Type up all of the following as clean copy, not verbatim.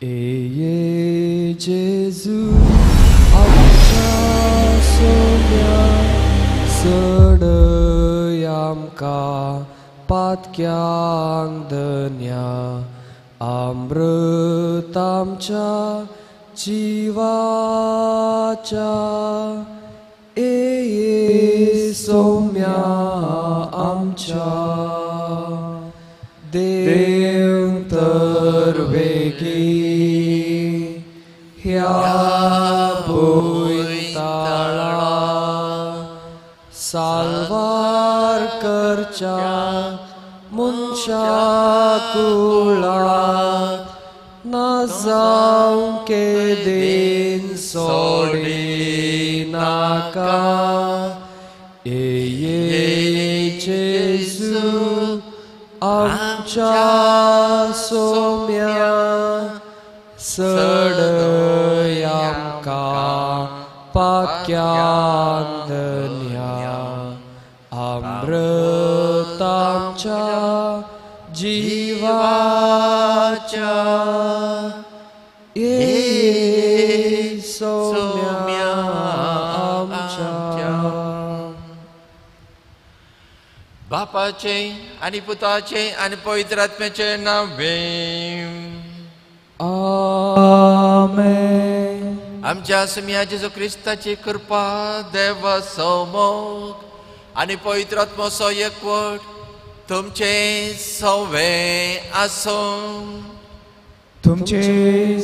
Eie Jezu आमच्या सोन्या सडय आमकां पातक्यांक धन्या अमृत आमच्या जिवाच्या एये सौम्या आमच्या देव तर वेगी ह्या भुंयताळा साल्वार करच्या मनशा कुळाक ना जावं केदीन सोडी नाका एये जेजू आमच्या सोम्या सडय आमकां पाक्यान धन्या अमृत आमच्या जिवाच्या ये सौम्या आमच्या बापाचे आणि पुताचे आणि पवित्र आत्म्याचे नावे आमेन. आमच्या सुम्या जेजू ख्रिस्ताची कृपा देव समोग आणि पवित्र आत्मो एकवट तुमचे सवे आसूं तुमचे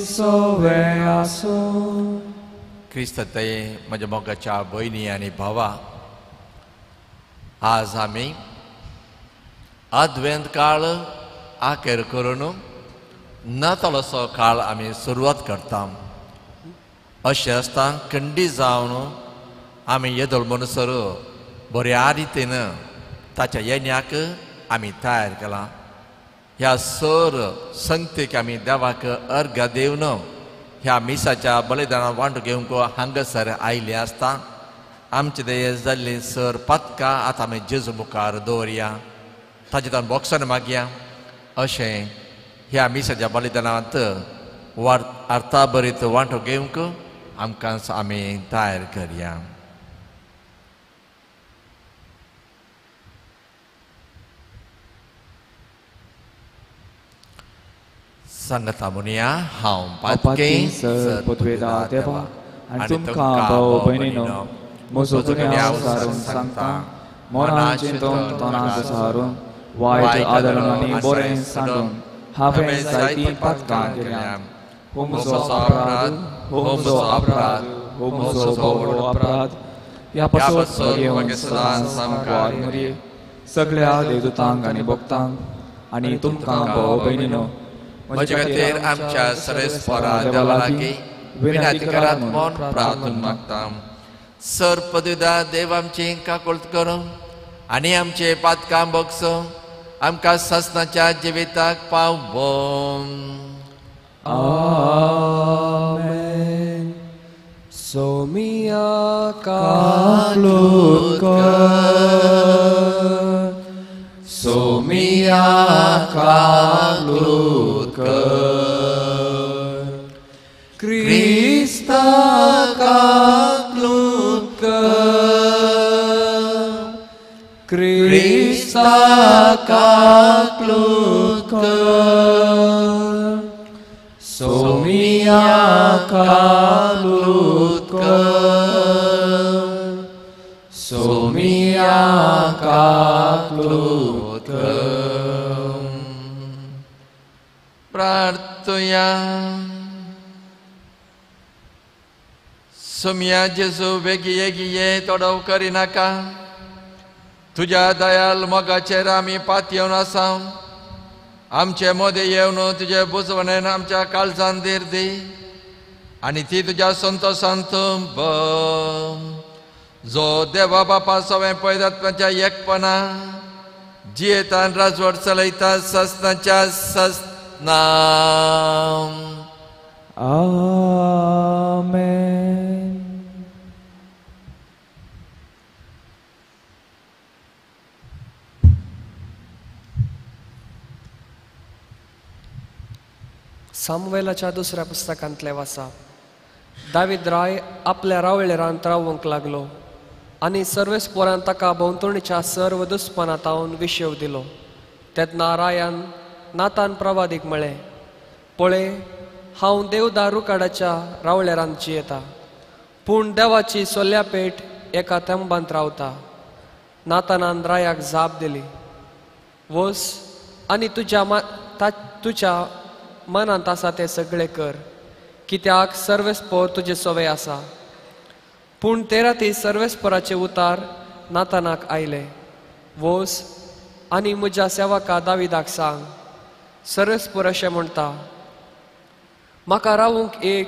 सवे आसूं. क्रिस्ततये म्हज्या मोगाच्या भयणी आनी भावा, आज आमी अद्वेंत काळ आखेर करून नाताळचो काळ आमी सुरवात करता. अशें आसता खंडी जावन आमी येदोळ म्हणसर बऱ्या रितीन ताच्या येण्याक आमी तयार केला. ह्या सर संगतीक आमी देवाक अर्घ दिवन ह्या मिसाच्या बलिदानां वांटो घेवंक हांगासर आयिल्ले आसता. आमचे देय जाल्ली सर पथकां आतां आमी जेजू मुखार दवरया, ताचे बोक्सान मागया. अशें ह्या मिसाच्या बलिदानांत अर्था बरीत वांटो घेवंक आमकां आमी तयार करया. सांगता म्हणया हांव पातके सर पदवेदा देवा आनी तुमकां भाव भयणीनो म्हजो गुन्यांव सारून सांगता. मनान चिंतून तोंडांत सारून वायट आदरून आनी बरें सांडून हांवें जायतीं पातकां केल्या. हो म्हजो अपराध, हो म्हजो अपराध, हो म्हजो व्हडलो अपराध. ह्या पासून घेवन सदांच सांगवार मरये सगळ्या देवदूतांक आनी भक्तांक आनी तुमकां भाव भयणीनो म्हजे खातीर आमच्या सरेस्परा देवा लागीं विनंती करात म्हूण प्रार्थना मागता. सर पदवेदा देव आमची काकूळट करूं आनी आमचे पातकां बगसो आमकां ससनाच्या जिविताक पावो. आमेन. सोमिया काकूळट कर, सोमिया काकूळट कर, क्रिस्ता काकूळट कर, क्रिस्ता काकूळट कर, सोमिया काकूळट कर, सोमिया काकूळट कर. प्रार्थया. सोम्या जेजू बेगीये गिये तोडव करिनाका. तुज्या दयाल मोगाचेर आमी पातयेवन आसा. आमचे मोदे येवन तुजे बुजवणेन आमच्या काळजान धीर दी आनी ती तुज्या संतोशांत जो देवा बापा सवें पवित्रात्म्याच्या एकपणा जियेतान राजवट चलयता ससनाच्या ससना. आमेन. सामुवेलाच्या दुसऱ्या पुस्तकांतले वाचप. दावीद राय आपल्या रावळेरांत रावूंक लागलो आनी सर्वेस पोरान ताका भोंवतणीच्या सर्व दुस्मानातावन विशेव दिलो. तेन्ना रायान नातान प्रवादीक म्हळें, पळय, हांव देवदार रुकाडाच्या रावळेरांत जियेता, पूण देवाची सोल्या पेट एका तेंबांत रावता. नातानान रायाक जाप दिली, वस आनी तुज्या मनांत आसा तें सगळें कर, कित्याक सर्वेस्पोर तुजे सवय आसा. पूण ते राती सर्वेस्पोराचे उतार नातानाक आयले, वस आनी म्हज्या सेवका दाविदाक सांग, सर्वेस्पोर अशें म्हणटा, म्हाका रावूंक एक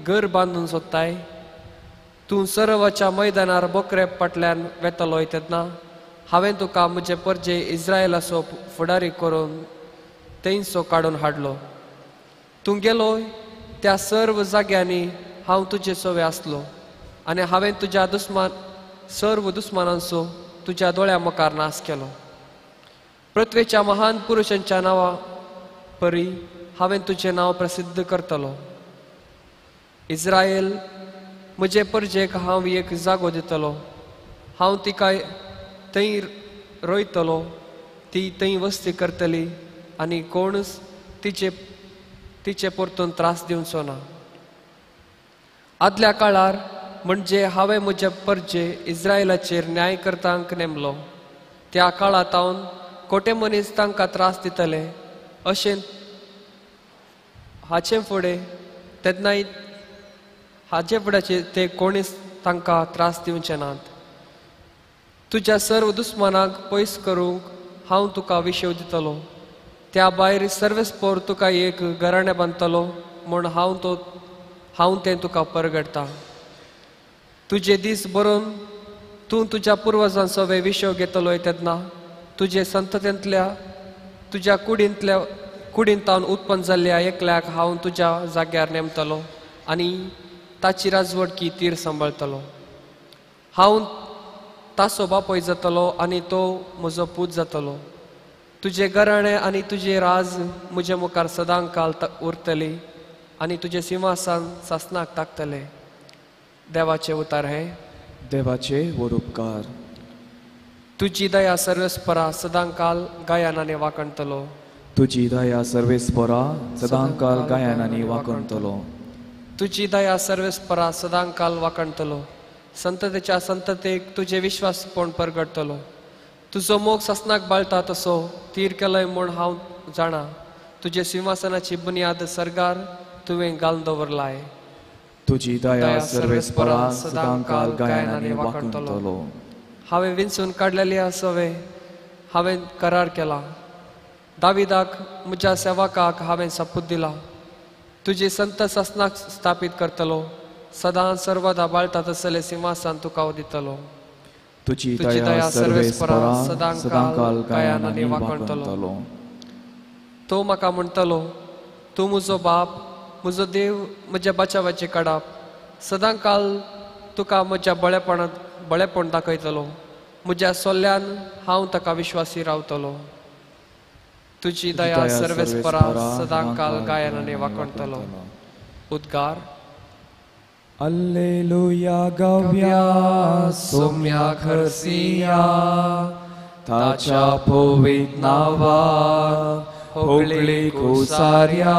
घर बांदून सोदताय. तूं सरवाच्या मैदानार बोकरे फाटल्यान वेतलोय तेन्ना हांवें तुका म्हजे परजे इस्रायेलाचो फुडारी करून थंयसो काडून हाडलो. तूं गेलोय त्या सर्व जाग्यांनी हांव तुजे सवय आसलो आनी हांवें तुज्या सर्व दुस्मानांचो तुज्या दोळ्या मुखार नाश केलो. पृथ्वेच्या महान पुरुशांच्या नांवा परी हांवें तुजें नांव प्रसिद्ध करतलो. इस्रायल म्हजे परजेक हांव एक जागो दितलो. हांव तिका थंय रोयतलो, ती थंय वस्ती करतली आनी कोणूच तिचे परतून त्रास दिवचो ना. आदल्या काळार म्हणजे हांवें म्हजे परजे इस्रायलाचेर न्याय करतांक नेमलो, त्या काळांत खोटे मनीस तांकां त्रास दितले अशें हाचे फुडें तेन्नाय हाचे फुड्याचे ते कोणीच तांकां त्रास दिवचे नात. तुज्या सर्व दुस्मानाक पयस करूंक हांव तुका विशेव दितलो. त्या भायर सर्वेस्पोर तुका एक घराणें बांदतलो म्हूण हांव तें तुका परगडटां. तुजे दीस बरोवन तूं तुज्या पुर्वजांचो विशेव घेतलोय तेन्ना तुजे संततेंतल्या तुज्या कुडींतावन उत्पन्न जाल्ल्या एकल्याक हांव तुज्या जाग्यार नेमतलो आनी ताची राजवडकी तीर सांबाळतलो. हांव ताचो बापोय जातलो आनी तो म्हजो पूत जातलो. तुजे घराणें आनी तुजे राज म्हजे मुखार सदां काल उरतली आनी तुजे सिंहासन सासनाक ताकतले. देवाचे उतार हे. देवाचे वर उपकार. तुजी दया सर्वेस्परा सदां काल गायनाने वाकणतलो. तुजी दया सर्वेस्परा सदां काल गायनांनी वाकणतलो. तुजी दया सर्वेस्परा सदां काल वाकणतलो. संततेच्या संततेक तुजे विश्वास कोण परगडतलो. तुजो मोग सासनाक बाळटा तसो तीर केलोय म्हूण हांव जाणा. तुजे सिंहासनाची बुनियाद सर्गार तुवें घालून दवरलाय. तुजी दया सर्वेस्परा सदां काल गायनांनी वाकणतलो. हांवें विंचून काडलेल्या सवे हांवें करार केला. दाविदाक म्हज्या सेवकाक हांवें सपूत दिला. तुजे संत सासनाक स्थापीत करतलो. सदां सर्वदा बाळटा तसलें सिंहासन तुका दितलो. तुजी दया सर्वेस्परा सदां काल गायनांनी वाकणतलो. तो म्हाका म्हणटलो, तूं म्हजो बाप, म्हजो देव, म्हज्या बचावाची कडाप. सदां काल तुका म्हज्या बळेपण दाखयतलो. म्हज्या सोल्ल्यान हांव ताका विश्वासी रावतलो. तुजी दया सर्वेस्परा सदां काल गायनांनी वाकणतलो. उद्गार. Alleluia gavia somia khursiya tacha povit nava hogli kusarya.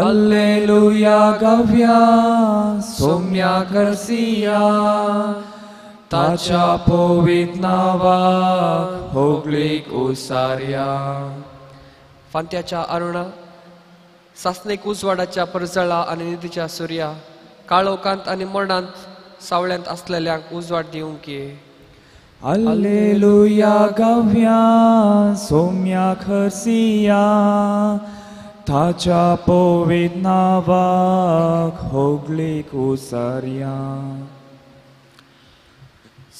Alleluia gavia somia khursiya tacha povit nava hogli kusarya. फांत्याच्या Aruna सासणेक उजवाडाच्या परजळा आनी निधीच्या सूर्या काळोखांत आनी मरणांत सावळ्यांत असलेल्यांक उजवाड दिवंक ये. Alleluia gavia somia khursiya tacha povit navak hogli kusarya.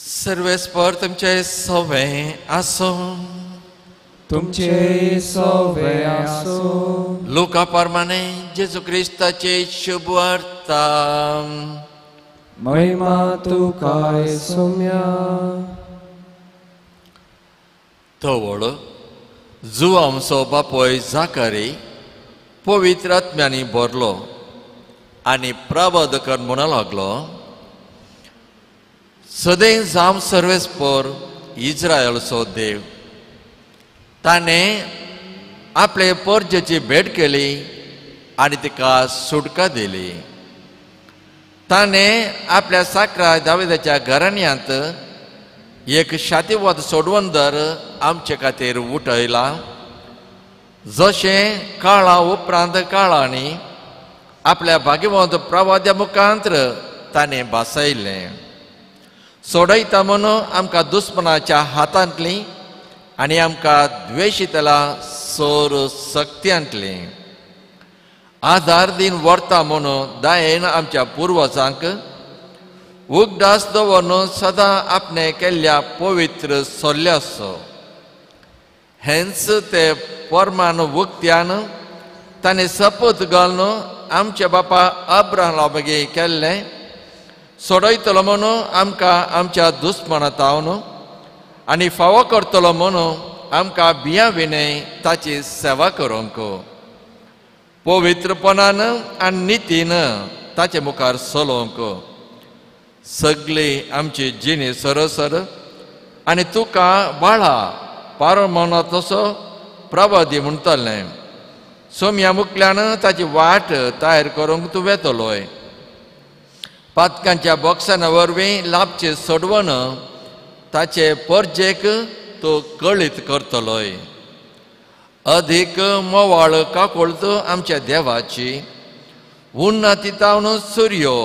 सर्वेस्पर तुमचे सवे आसो. तुमचे सवे आसो. लुका प्रमाणे जेजू क्रिस्ताचे शुभ वार्ता. महिमा तुका सौम्या. तवळ जो आमचो बापोय जाकरी पवित्र आत्म्यांनी भरलो आनी प्रबोधकन म्हणूंक लागलो, सदैव जावं सर्वेस्पर इस्रायलचो देव. ताणें आपले परजेची भेट केली आनी तिका सुटका दिली. ताणें आपल्या साकरा दाविदाच्या घराण्यांत एक शातिवत सोडवंदर आमचे खातीर उठयला. जशें काळा उपरांत काळांनी आपल्या भाग्यवंत प्रवाद्या मुखांतर ताणें बासयलें. सोडयता म्हणून आमकां दुस्मनाच्या हातांतली आनी आमकां द्वेशितला सोर सक्त्यांतली. आधार दिन व्हरता म्हणून दायेन आमच्या पुर्वजांक उगडास दवरून सदां आपणे केल्ल्या पवित्र सोल्ल्याचो. हेंच ते परमान उक्त्यान ताणें सपत घालून आमच्या बापा अब्राहमा बेगी केल्लें. सोडयतलो म्हणून आमकां आमच्या दुस्मनांतावन आनी फावो करतलो म्हणून आमकां भियाविनय ताची सेवा करूंक. पवित्रपणान आनी नितीन ताचे मुखार चलोवंक. सगळी आमची जिणी सरसर आनी तुका बाळा पारमोना तसो प्रवादी म्हणटलें. सोम्या मुखल्यान ताची वाट तयार करूंक तूं वेतलोय. पातकांच्या बॉक्साना वरवीं लाभचें सोडवण ताचे परजेक तूं कळीत करतलोय. अधीक मोवाळ काकोळत आमच्या देवाची उन्नतीतावन सूर्यो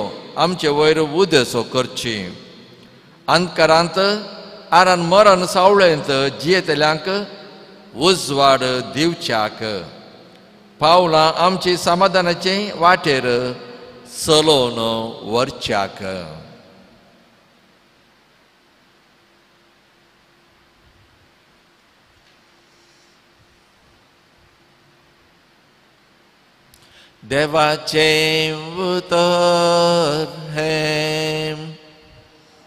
आमचे वयर उदेसो करची. अंतकारांत आरान मरण सावळेंत जियेतल्यांक उजवाड दिवच्याक. पावलां आमची समाधानाचे वाटेर चलोवन व्हरच्याक. देवाचें उतर हें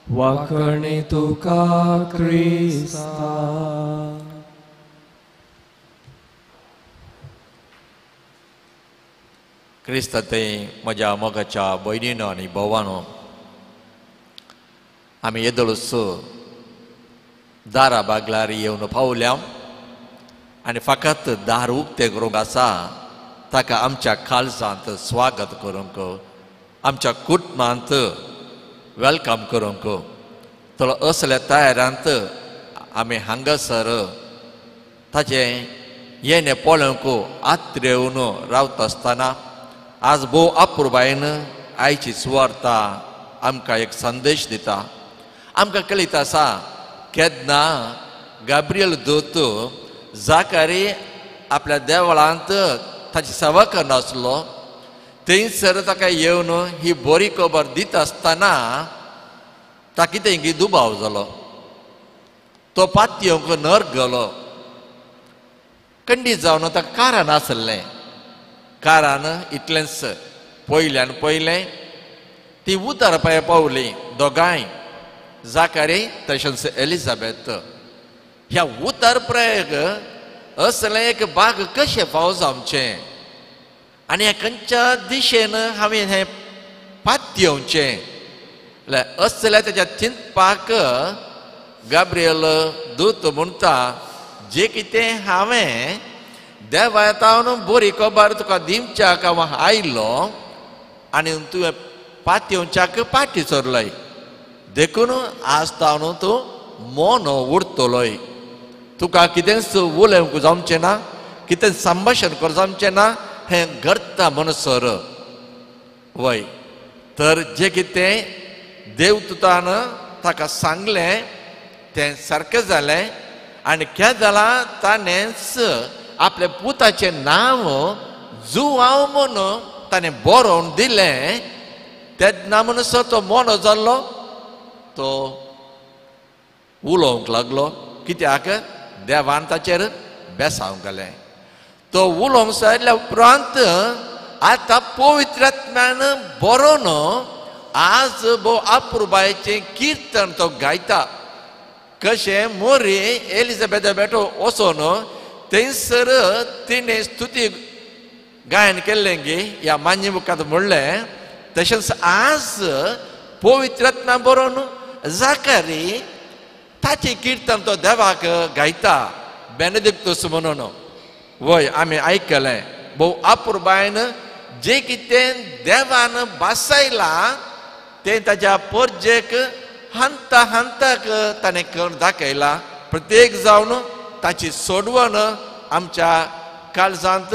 वाकणे तुका क्रिस्ता. क्रिस्त ते म्हज्या मोगाच्या भयणीनो आनी भोवानो, आमी येदोळस दारा बागलार येवन पावल्या आनी फकत दार उक्तें करूंक आसा ताका आमच्या काळजांत स्वागत करूंक, आमच्या कुटुंबांत वेलकम करूंक. तो असल्या तयारांत आमी हांगासर ताचें येणें पळोवंक आत्रेवन रावता आसतना आज भोव अपुर्बायेन आयची सुवार्ता आमकां एक संदेश दिता. आमकां कळीत आसा केन्ना गाब्रियल दूत जाकारी आपल्या देवळांत ताची सेवा करनासलो थंयसर ताका येवन ही बरी खबर दिता आसतना ताका कितें दुबाव जालो. तो पातयेवंक नर गेलो. खंडीत जावन ताका कारण आसलें. कारण इतलेंच, पयल्यान पयलें ती उतर पावली दोगांय, जाकारी तशेंच एलिझाबेथ. ह्या उतर प्रयेक असलें एक बाग कशें फाव जावचें आनी हे खंयच्या दिशेन हांवें हें पातयेवचें असलें तेच्या चिंतपाक गाब्रियल दूत म्हणटा, जें कितें हांवें देवातावन बरी खबर तुका दिवच्याक हांव आयलो आनी तुवें पातयेवच्याक पाटी सरलय. देखून आज तावन तूं मौन उरतलोय. तुका कितेंच उलोवंक जावचें ना, कितें संभाशण करूं जावचें ना, हें घडटा म्हणसर वय. तर जें कितें देवदूतान ताका सांगलें तें सारकें जालें. आनी कितें जालां, ताणेंच आपल्या पुताचें नांव जुवांव म्हणून ताणें बरोवन दिलें. तेन्ना म्हणसर तो मोनो जाल्लो. तो उलोवंक लागलो. कित्याक देवान ताचेर बेसावंक गेलें. तो उलोवंक जाल्या उपरांत आतां पवित्र आत्म्यान बरोवन आज भोव अपुर्बायेचें किर्तन तो गायता. कशें मोरी एलिझाबेथ बेटो वचोन थंयसर तिणें स्तुती गायन केल्लें गे ह्या मान्य बुकांत म्हणलें तशेंच आज पवित्रत्ना बरोवन जाकारी ताची किर्तन तो देवाक गायता बेनेडिक्टूस म्हणून वय आमी आयकलें भोव अपुर्बायन जे कितें देवान बासायलां तें ताच्या पोरजेक हांता हांताक ताणें करून दाखयलां प्रत्येक जावन ताची सोडवण आमच्या काळजांत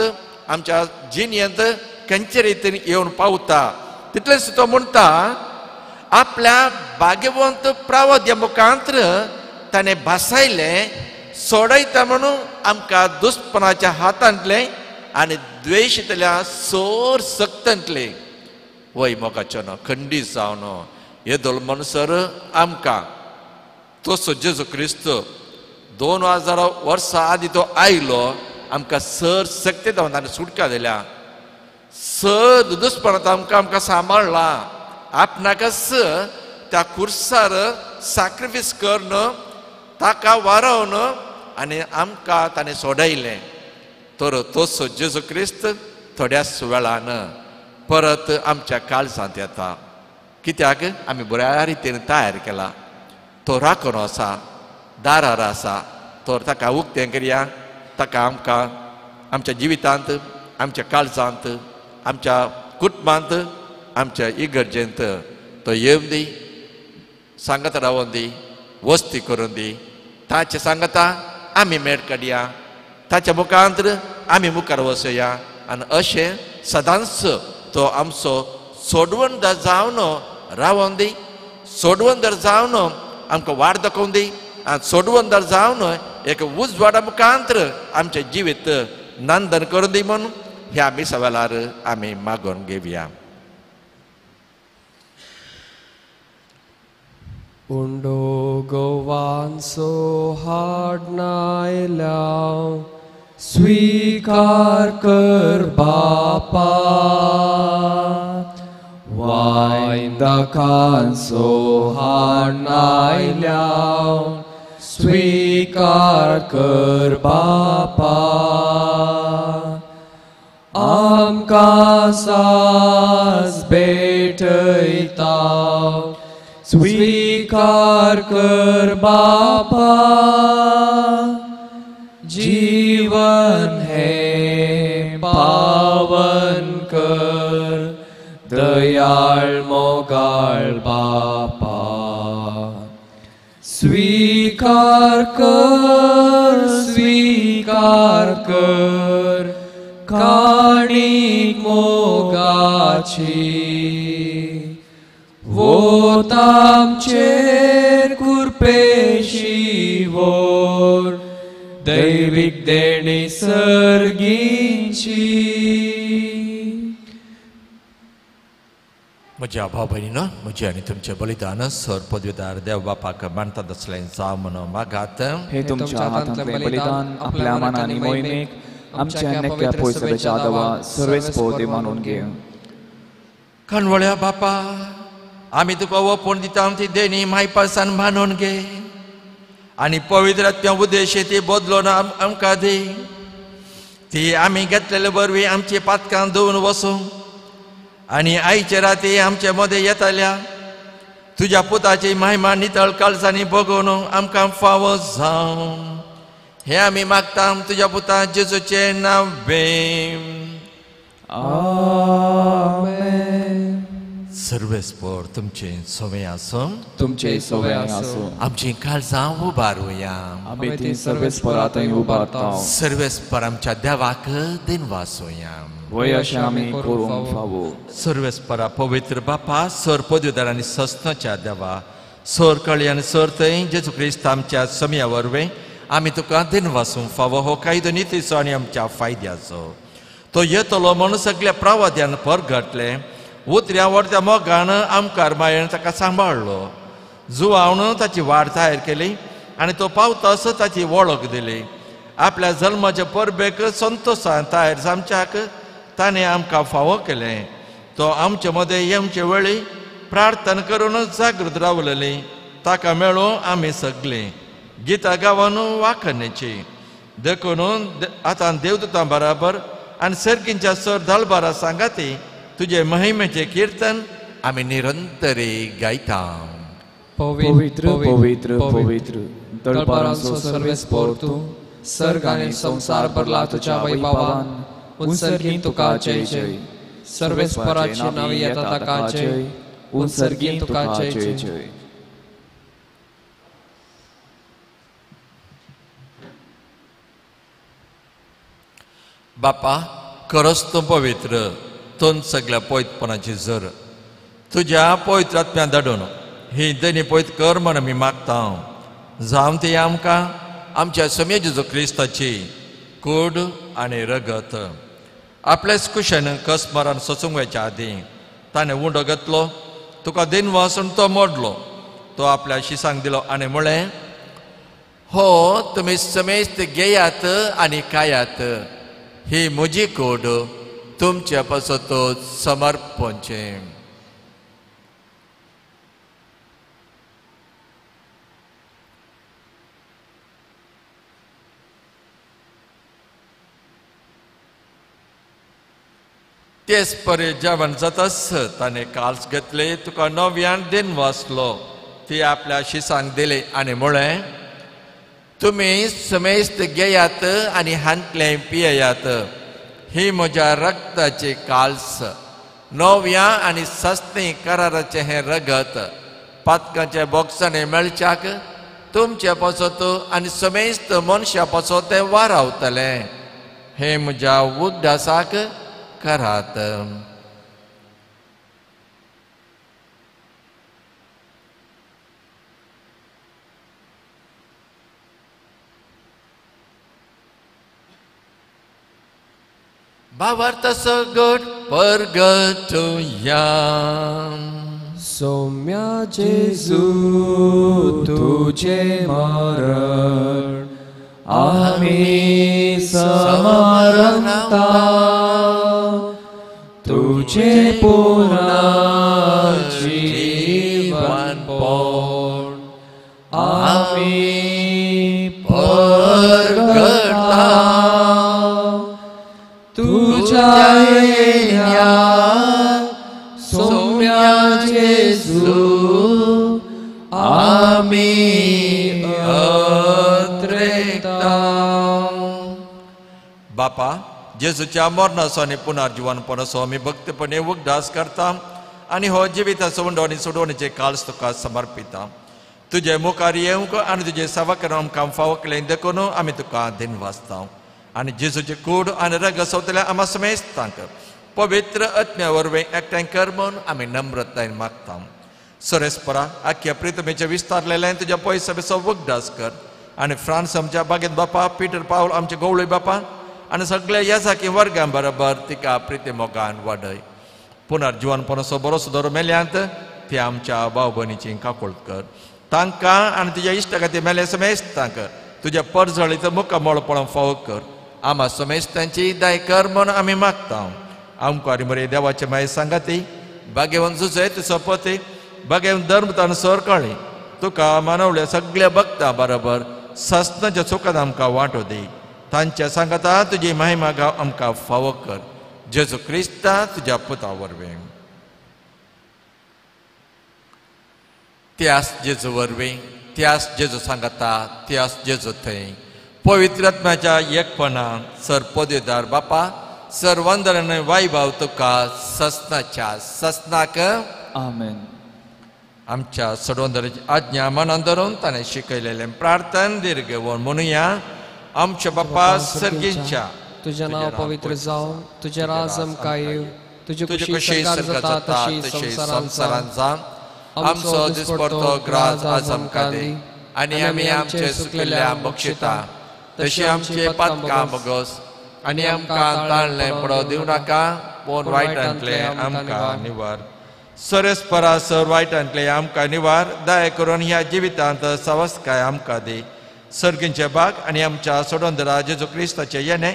आमच्या जिणेंत खंयचे रितीन येवन पावता तितलेंच तो म्हणटा आपल्या भाग्यवंत प्रावद्य मुखांत्र ताणें भासायलें सोडयता म्हणून आमकां दुश्मनाच्या हातांतले आनी द्वेषितल्या सोर सक्तंतले वय मोगाचो न्हू खंडीत जावन येदोल मनसर आमकां तसो जेजू क्रिस्त 2000 वर्सां आदीं तो आयलो आमकां सर सक्ती जावन ताणें सुटका दिल्या सद दुश्मनांत आमकां सांबाळला आपणाकच त्या खुर्सार सॅक्रिफीस करून ताका वारोवन आनी आमकां ताणें सोडयलें तर तसो जेजू क्रिस्त थोड्याच वेळान परत आमच्या काळजांत येता कित्याक आमी बऱ्या रितीन तयार केला तो राखून आसा दारार आसा तर ताका उक्तें करया ताका आमकां आमच्या जिवितांत आमच्या काळजांत आमच्या कुटुंबांत आमच्या इगर्जेंत तो येवन दी सांगत रावून दी वस्ती करून दी ताचे सांगता आमी मेळ काडया ताच्या मुखांतर आमी मुखार वचया आनी अशें सदांच तो आमचो सोडवणदार जावन रावोन दी सोडवणदार जावन आमकां वाड दाखोवन दी आनी सोडवणदार जावन एक उजवाडा मुखांतर आमचें जिवीत नंदन करून दी म्हणून ह्या मिसा वेळार आमी मागोवन घेवया उंडो गोवांचो हाडनायल्या स्वीकार कर बापा वायंदकांचो हाडनायल्या स्वीकार कर बापा आमकां साज भेटयता स्वीकार कर बापा जीवन है पावन कर दयाळ मोगाळ बापा स्वीकार कर काणीक मोगाची वोत आमचेर कुरपेशी वोर दैवीक देणी सर्गींची म्हज्या भाव भयणीनो म्हजें आनी तुमचें बलिदान सर पदवीदार देव बापाक मानतात असलें जावं म्हणून मागात हे तुमच्या हातांतलें बलिदान आपल्या मनांनी मोहिमेक आमच्या नेक्या पयसुलेच्या आदवा सर्वेच पोवते मानून घे कणवळ्या बापा आमी तुका ओपून दिता ती देणी मायपासान बांदून घे आनी पवित्रात्म्या उद्देश ती बदलोवन आमकां दी ती आमी घेतलेले बरवी आमची पातकां धुवन वसूं आनी आयचे राती आमचे मदें येताल्या तुज्या पुताची महिमा नितळ काळजांनी बगोवन आमकां फावो जावं हे आमी मागता तुज्या पुता जेजूचे नांवें आमेन सर्वेस्पर तुमचे सोवे आसूं तुमचे सोवे आसूं आमची काळजां उबारुया आमी ती सर्वेस्परा थंय उबारता सर्वेस्पर आमच्या देवाक दिनवासुया वय अशें आमी करूंक फावो सर्वेस्परा पवित्र बापा सर पदवीदार आनी सस्नाच्या देवा सर कळी आनी सर थंय जेजू क्रिस्त आमच्या समया वरवें आमी तुका दिनवासूंक फावो हो कायदो नितीचो आनी आमच्या फायद्याचो तो येतलो म्हूण सगळ्या प्रवाद्यान परगटले उतऱ्या वरत्या मोगान आमकां मायेन ताका सांबाळलो जुवावन ताची वाड तयार केली आनी तो पावतास ताची वळख दिली आपल्या जल्माच्या परबेक संतोशान तयार जावच्याक ताणें आमकां फावो केलें तो आमचे मदें येवचे वेळी प्रार्थना करून जागृत रावलेली ताका मेळून आमी सगळीं गितां गावन वाखणेची देखून आतां देवदूतां बराबर आनी सर्गींच्या सर दलबारा सांगाती तुझे महिमेचे कीर्तन आमी निरंतरी गायता. पवित्र पवित्र पवित्र दळबारांचो सर्वेस्पर तूं, सर्ग आनी संवसार भरला तुज्या वैभवान. उन्सर्गीन तुका जय जय, सर्वेस्पराची नांवी येता ताका जय. उन्सर्गीन तुका जय जय. बापा, खरोच तूं पवित्र, तूं सगळ्या पवित्रपणाची जर. तुज्या पवित्र आत्म्या धाडून ही दैनी पवित्र कर म्हण आमी मागता. जावं ती आमकां आमच्या समे जेजू क्रिस्ताची कूड आनी रगत आपल्याच कुशेन कसमारान सोसूंक वयच्या आदीं ताणें उंडो घेतलो, तुका दिन वासून तो मोडलो, तो आपल्या शिसांक दिलो आनी म्हळें, हो तुमी समेस्त घेयात आनी खायात, ही म्हजी कूड तुमच्या पासत समर्पणचें. तेच परे जेवण जाताच ताणें काल्स घेतले, तुका नव्यान दिन वाचलो, ती आपल्या शिसांक दिले आनी म्हळें, तुमी समेस्त घेयात आनी हांतलें पियेयात, ही म्हज्या रक्ताची काल्स, नव्या आनी सस्तें कराराचें हें रगत पातकांच्या बॉक्सांनी मेळच्याक तुमच्या पासत आनी समेस्त मनशा पासत तें वारावतलें. हे म्हज्या उद्दासाक करात. भावार्थ सगट परगटुया. सौम्या जेजू तुझे मरण आम्ही समरता, तुझे पुन्हा जीवनपण आम्ही परगटा. तुझ्या येण्यात सौम्या जेजू आम्ही अत्रेता. बापा, जेजूच्या मरणाचो आनी पुनर्जीवनपणाचो आमी भक्तीपणे उगडास करता आनी हो जिविताचो उंडो आनी सोडवणेचे काल्स तुका समर्पिता. तुजे मुखार येवंक आनी तुजे सेवकान आमकां फावो केलें देखून आमी तुका दिन वाचता आनी जेजूचे कूड आनी रग सवतल्या आमा समेस्तांक पवित्र आत्म्या वरवीं एकठांय कर म्हूण आमी नम्रतायेन मागता. सुरेस्परा, आख्या प्रितमेचे विस्तारलेलें तुज्या पयसो उगडास कर आनी फ्रांस आमच्या बागेंत बापा, पिटर पावल आमचे गवळी बापा आनी सगळ्या येसाकी वर्गां बरोबर तिका प्रिती मोगान वाडय. पुनर्जीवनपणाचो बरो सुदारो मेल्यांत ती आमच्या भाव भयणीची काकूळ कर. तांकां आनी तुज्या इश्टागाती मेले समेस्तांक तुज्या परजळीचो मुखामोळपण फावो कर. आमा समेस्तांची दाय कर म्हूण आमी मागता. आमकां मरे देवाचे माये सांगाती बागेवन झुजय तुजो पती बागेवन धर्मतान सर कळ्ळी तुका मानवल्या सगळ्या भक्तां बरोबर सस्नाच्या सुखान आमकां वांटो दी. तांच्या सांगाता तुजी महिमा गांव आमकां फावो कर. जेजू क्रिस्ता तुज्या पुता वरवीं. त्याच जेजू वरवीं, त्याच जेजू सांगाता, त्याच जेजू थंय पवित्र आत्म्याच्या एकपणान सर पदवीदार बापा, सर वंदन वायभाव तुका सस्नाच्या सस्नाक आमेन. आमच्या सडवंदराची आज्ञा मनान धरून ताणें शिकयलेलें प्रार्थन दीर्घवण म्हणुया. आमच्या बापा सर्गीच्या तुझे नाव पवित्र जावं, तुझे राज आमकां येव, तुझी कुशी जाता तशी संवसारांत जावं. आमचो दिसपडतो ग्रास आज आमकां दी आनी आमी आमचे सुकलेल्या बक्षिता तशी आमचे पातकां बगोस आनी आमकां ताळणें पडो दिवं नाका, पूण वायटांतले आमकां निवार. सरेस्परा सर वायटांतले आमकां निवार. दया करून ह्या जिवितांत सवस्काय आमकां दी. सर्गींचे बाग आनी आमच्या सोडोंदरा जेजू क्रिस्ताचे येणे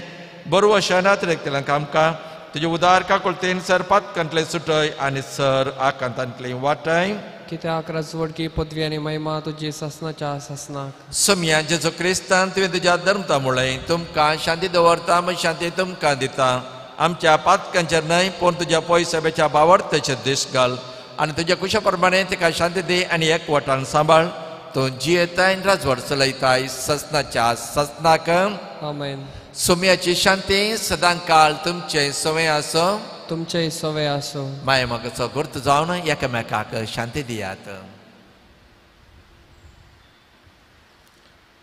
बरो अशा नात्रेक आमकां तुझे उदार काकुळतेन सर पातकांतले सुटय आनी सर आकांतांतले वाटाय कित्याक राजवडकी पदवी आनी महिमा तुजी ससनाच्या ससनाक सोम्या जेजू क्रिस्तान तुवें तुज्या धर्मता मुळे तुमकां शांती दवरता म्हण शांती तुमकां दिता आमच्या पातकांचेर न्हय पूण तुज्या पयसब्याच्या बावडतेचेर दीस घाल आनी तुज्या कुशा प्रमाणे तिका शांती दी आनी एकवटान सांबाळ तूं जियेताय राजवड चलयताय ससनाच्या ससनाक आमेन. सोम्याची शांती सदां काळ तुमचे सवय आसो तुमचे सवय आसो. माय मोगाचो गुर्त जावन एकामेकाक शांती दियात.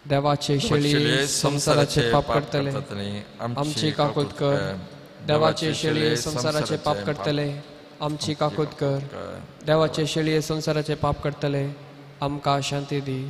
देवाचे शेळी संसाराचे पाप करतले आमची काकूत कर. देवाचे शेळी संसाराचे पाप करतले आमची काकूत कर. देवाचे शेळी संसाराचे पाप करतले आमकां शांती दी.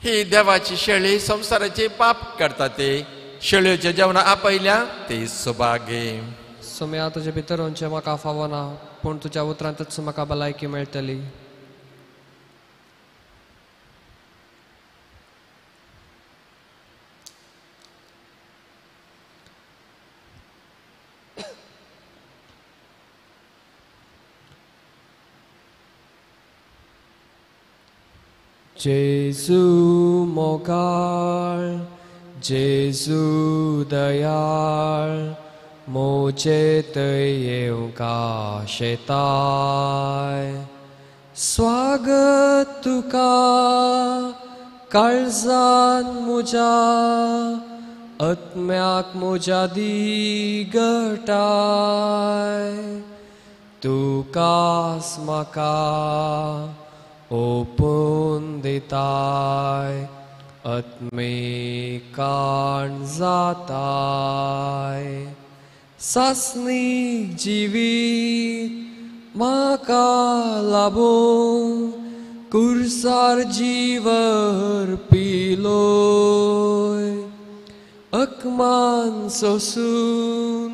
ही देवाची शेळी संसाराचे पाप करता ते शेळयेच्या जेवणा आपयल्या ते सुभागे. सोम्या तुजे भितर होवचें म्हाका फावना पूण तुज्या उतरांतच म्हाका भलायकी मेळटली. जेजू मोगाळ जेजू दयाळ मोचे थंय येवंका शेताय. स्वागत तुका काळजान म्हज्या आत्म्याक म्हज्या दिगटाय. तुकाच म्हाका ओपून दिताय आत्मिकाण जाताय. सासनीक जिवीत म्हाका लाबून कुर्सार जीवर पिलोय. अकमान सोसून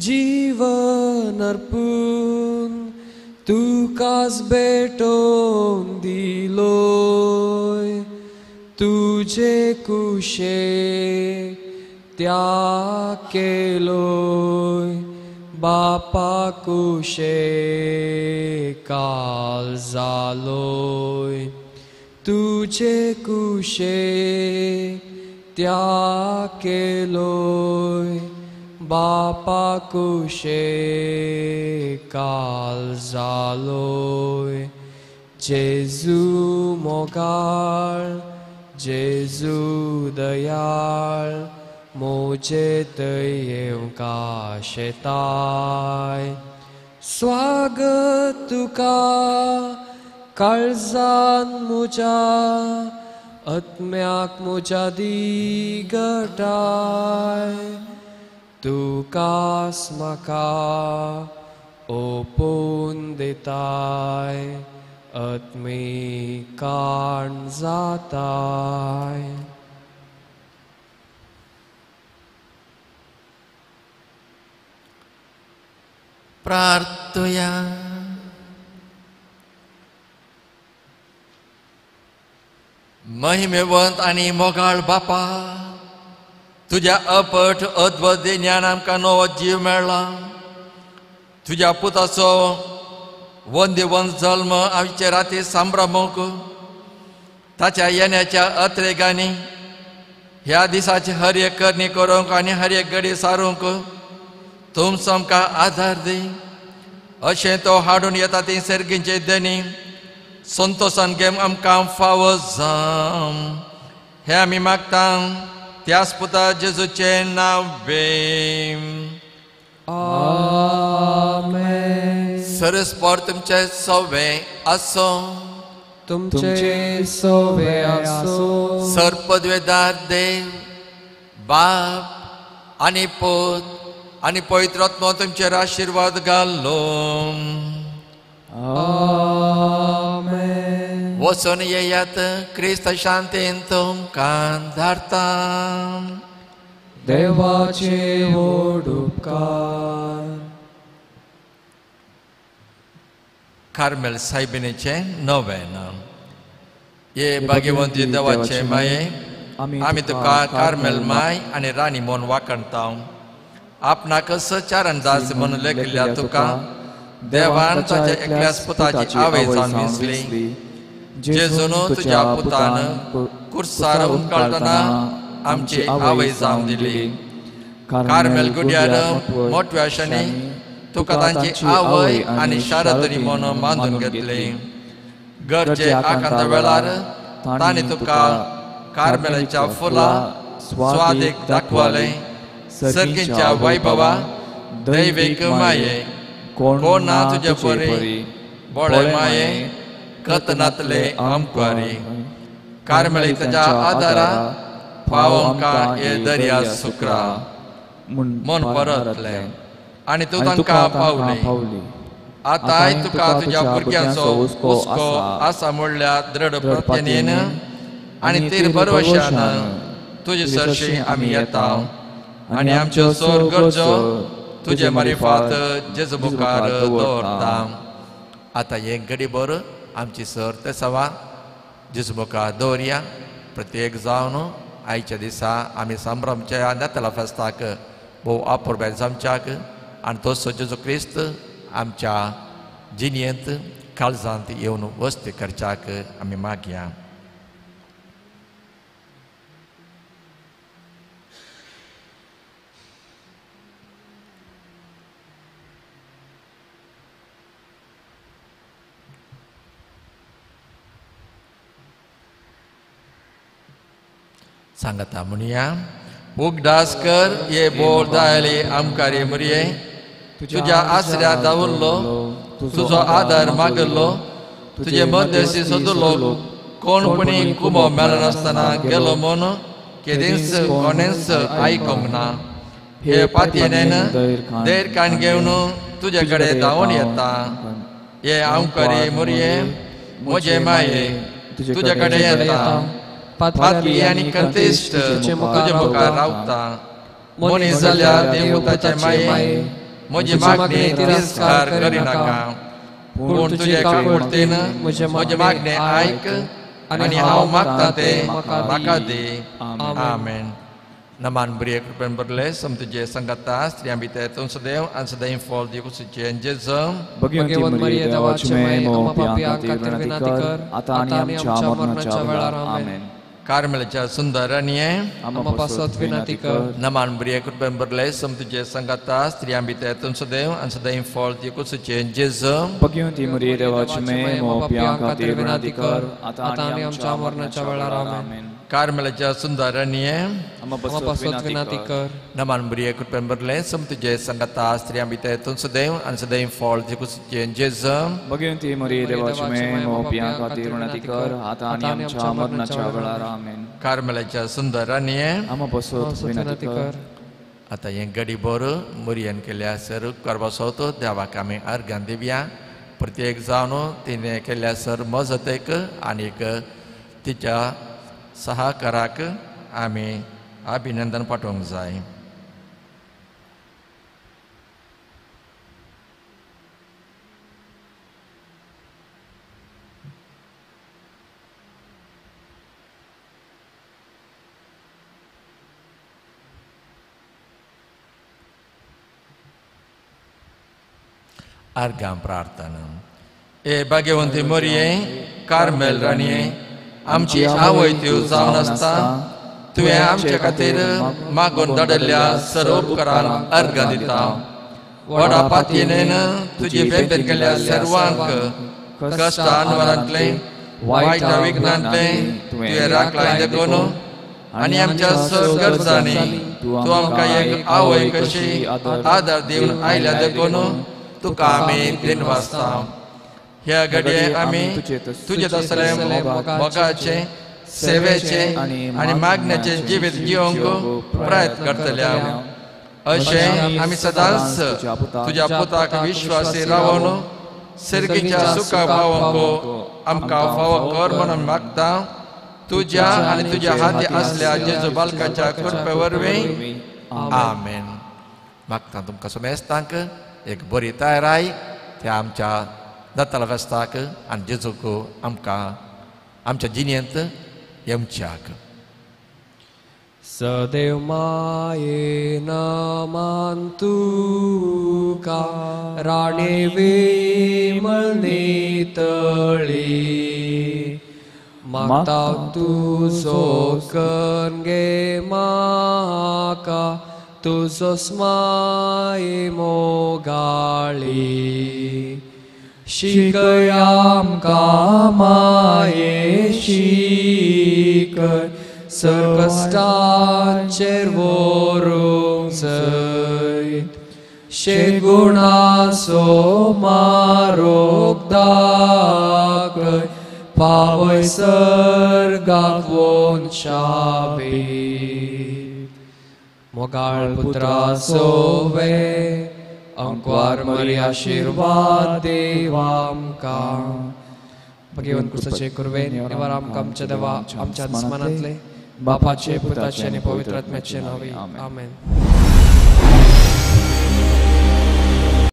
जीवन अर्पून तुकाच भेटोवन दिलोय. तुजे कुशे त्याग केलोय बापा कुशे काल जालोय. तुजे कुशे त्याग केलोय बापा कुशे काल जालोय. जेजू मोगाळ जेजू दयाळ मोचे थंय येवंका शेताय. स्वागत तुका काळजान म्हज्या आत्म्याक म्हज्या दिगटाय. तुकाच म्हाका ओपून दिताय आत्मिकाण जाताय. प्रार्थया. महिमेवंत आणि मोगाळ बापा तुझ्या अपट अद्भुत ज्ञान आमकां नवो जीव मेळ्ळा. तुझ्या पुताचो वंदिवंत जल्म आमचे राती संभ्रमूंक ताच्या येण्याच्या अत्रेगांनी ह्या दिसाची हर एक करणी करूंक आनी हर एक घडी सारूंक तुमचो आमकां आदार दी. अशें तो हाडून येता ती सर्गींचे धनी संतोशान घेवन आमकां फावो जाम हें आमी मागता त्याच पुता जेजूचे नांवें. आमेन. सरस्पर तुमचे सवे आसो. तुमचे सवे आसो. सरपदवेदार देव बाप आनी पूत आनी पवित्र आत्मा तुमचेर आशिर्वाद घालो. आमेन. वचून येयात क्रिस्त शांतीन तुमकां धाडता. देवाचे व्हड उपकार. कार्मेल सायबिणीचे नोवेन. ये भाग्यवंती देवाचे माये, आमी तुका कार्मेल माय आनी राणी म्हूण वाखणटाव. आपणाक सचारंदास म्हणून लेखिल्ल्या तुका देवान ताच्या एकल्याच पुताची आवय जावन विसली. जेजून तुज्या पुतान कुर्सार उपकळटना आमची आवय जावन दिली. कार्मेल गुड्यार मोठव्या शनी तुका तांची आवय आनी शारदरी म्हणून बांदून घेतली. गरजे आकांत वेळार तांणी तुका कार्मेलाच्या फुलां स्वादीक दाखवाले. सर्गींच्या वैभवा दैवीक माये, कोण ना तुजे परी. बोळे माये कतनातले आमकारी. कार्मेलीताच्या आदारा पावोंका ये दर्या सुकरा. मन परतले आनी तूं तांकां पावली. आतांय तुका तुज्या भुरग्यांचो हुस्को आसा म्हणल्या दृढ प्रत्येन आनी तीर भरवशान तुजे सरशी आमी येता. आनी आमच्यो सोर गरजो तुजे मारिफात जेजू मुखार दवरता. आतां एक घडीभर आमची सर ते सवा जेजू मुखार दवरया. प्रत्येक जावन आयच्या दिसा आमी संभ्रमच्या नेतला फेस्ताक भोव आपुरबाय जमच्याक आनी तो जेजू क्रिस्त आमच्या जिणेंत काळजांत येवन वस्ती करच्याक आमी मागया. सांगता म्हणया. उगडास कर ये बोल दायली आमकारी मुरये. तुज्या आसऱ्या दावरलो, तुजो आदार मागलो. तुजे मध्यस्थी सोदलो. कोणपणी कुमो मेळनासतना गेलो म्हूण केदींच कोणेंच आयकोंक ना. हे पातयेन देर काण घेवन तुजे कडेन धांवून येता. ये आमकारी मुरये म्हजे माये तुजे कडेन येता. पातळी आनी कंतिश्ट तुजे मुखार रावता. मनीस जाल्यार देवताचे माये म्हजी मागणी तिरस्कार करिनाका. पूण तुजे कृपेन म्हजे मागणे आयक आनी हांव मागता ते म्हाका दी. आमेन. नमान बरी कृपेन बरले समतुजे संगता स्त्रियां भितर तूं सदैव आनी सदैव फळ दिवचे जेजू. भगवंती मरिये देवाची माय, आमी पापियां खातीर विनंती कर, आतां आनी आमच्या मरणाच्या वेळार. आमेन. कार्मेलाच्या सुंदर राणये, आमच्या पासत विनंती कर. नमान बरी कृपेन बरले समतुजे संगता स्त्रियां भितर तूं सदैव आनी सदैव फळ दिवचे जेजू. भगवंती मरिये देवाची माय, आमी पापियां खातीर विनंती कर, आतां आनी आमच्या मरणाच्या वेळार. आमेन. कार्मेलाच्या सुंदर राणये, आमच्या पासत विनंती कर. नमान बरी कृपेन बरले समतुजे संगता स्त्रियां भितर तूं सदैव आनी सदैव फळ दिवचे जेजू. भगवंती मरिये देवाची माय, आमी पापियां खातीर विनंती कर, आतां आनी आमच्या मरणाच्या वेळार. आमेन. कार्मेलाच्या सुंदर राणये, आमच्या पासत विनंती कर. आतां हें गडीभर मुरयेन केल्या सर करपा सोतो देवाक आमी अर्घां दिवया. प्रत्येक जावन तिणें केल्या सर मजतेक आनीक तिच्या सहकाराक आमी अभिनंदन पाठोवंक जाय. अर्घां प्रार्थना. ए भाग्यवंती मरिये कार्मेल राणये, आमची आवय त्यो जावन आसता तुवें आमचे खातीर मागून धाडिल्ल्या सर्व उपकारांक अर्घां दिता. व्हडा पातयेन तुजी बेंबेर केल्ल्या सर्वांक कश्टान वरांतले वायट विघ्नांतले तुवें राखलाय देखून आनी आमच्या सर गरजांनी तूं आमकां एक आवय कशी आदार दिवन आयल्या देखून तुका आमी दिनवासता. ह्या घडये आमी तुजे तसले मोगाचे सेवेचे आनी मागण्याचे जिवीत जिवंक प्रयत्न करतल्या. अशें आमी सदांच तुज्या पुताक विश्वासी रावन सर्गीच्या सुखाक पावोवंक आमकां फावो कर म्हणून मागता. तुज्या आनी तुज्या हाती आसल्या जेजू बालकाच्या कृपे वरवीं आमेन. मागता तुमकां समेस्तांक एक बरी तयाराय त्या आमच्या दत्तला फेस्ताक आनी जेजूक आमकां आमच्या जिणेंत येवच्याक. सदैव मायेन मान तुका राणे वेमळने तळी मागता तुजो कणगे म्हाका तुजो स्माये मोगाळी शिकय आमकां माये शिकय सर्कश्टांचेर व्हरूंक जैत शेगुणाचो मारोग दाखय पावय सर्गाक वंशाबी मोगाळ पुत्राचो वे अंकवार मरी आशीर्वाद देवा आमकां भगवंत कृपाचे कुरवेन एवार आमकां आमच्या देवा आमच्या आत्मनांतले बापाचे पुताचे आनी पवित्र आत्म्याचे नांवे आमेन.